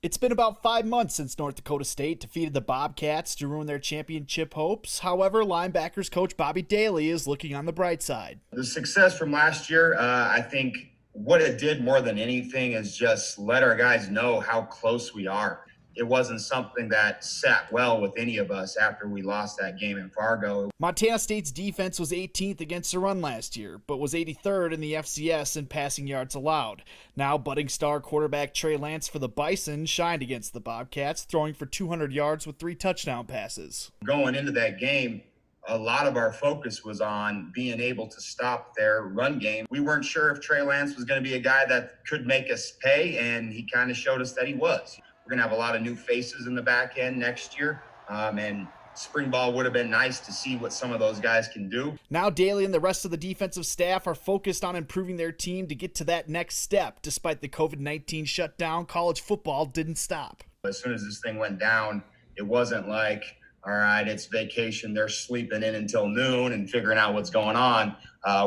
It's been about 5 months since North Dakota State defeated the Bobcats to ruin their championship hopes. However, linebackers coach Bobby Daly is looking on the bright side. The success from last year, I think what it did more than anything is just let our guys know how close we are. It wasn't something that sat well with any of us after we lost that game in Fargo. Montana State's defense was 18th against the run last year, but was 83rd in the FCS in passing yards allowed. Now, budding star quarterback Trey Lance for the Bison shined against the Bobcats, throwing for 200 yards with 3 touchdown passes. Going into that game, a lot of our focus was on being able to stop their run game. We weren't sure if Trey Lance was going to be a guy that could make us pay, and he kind of showed us that he was. We're going to have a lot of new faces in the back end next year, and spring ball would have been nice to see what some of those guys can do. Now Daly and the rest of the defensive staff are focused on improving their team to get to that next step. Despite the COVID-19 shutdown, college football didn't stop. As soon as this thing went down, it wasn't like, all right, it's vacation, they're sleeping in until noon and figuring out what's going on.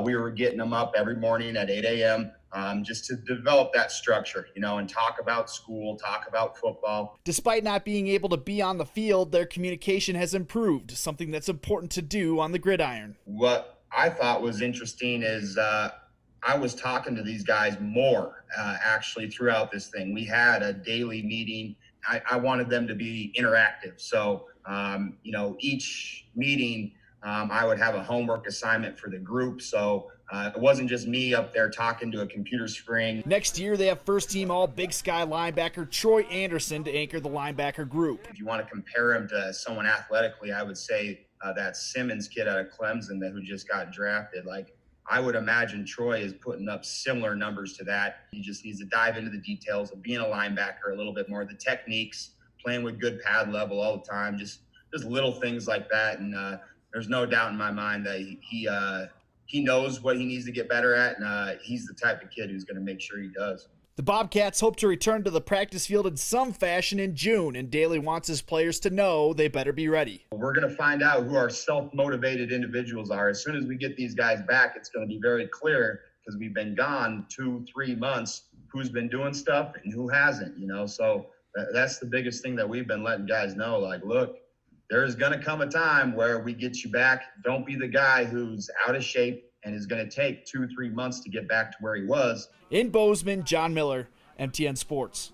We were getting them up every morning at 8 a.m. Just to develop that structure, and talk about school, talk about football. Despite not being able to be on the field, their communication has improved, something that's important to do on the gridiron. What I thought was interesting is I was talking to these guys more actually throughout this thing. We had a daily meeting. I wanted them to be interactive. So, each meeting, I would have a homework assignment for the group. So it wasn't just me up there talking to a computer screen. Next year, they have first-team All-Big Sky linebacker Troy Anderson to anchor the linebacker group. If you want to compare him to someone athletically, I would say that Simmons kid out of Clemson who just got drafted. I would imagine Troy is putting up similar numbers to that. He just needs to dive into the details of being a linebacker a little bit more, the techniques, playing with good pad level all the time, just little things like that. And there's no doubt in my mind that he knows what he needs to get better at, and he's the type of kid who's going to make sure he does. The Bobcats hope to return to the practice field in some fashion in June, and Daly wants his players to know they better be ready. We're going to find out who our self-motivated individuals are. As soon as we get these guys back, it's going to be very clear, because we've been gone 2-3 months, who's been doing stuff and who hasn't, So that's the biggest thing that we've been letting guys know. Look, there's going to come a time where we get you back. Don't be the guy who's out of shape and is going to take 2-3 months to get back to where he was. In Bozeman, John Miller, MTN Sports.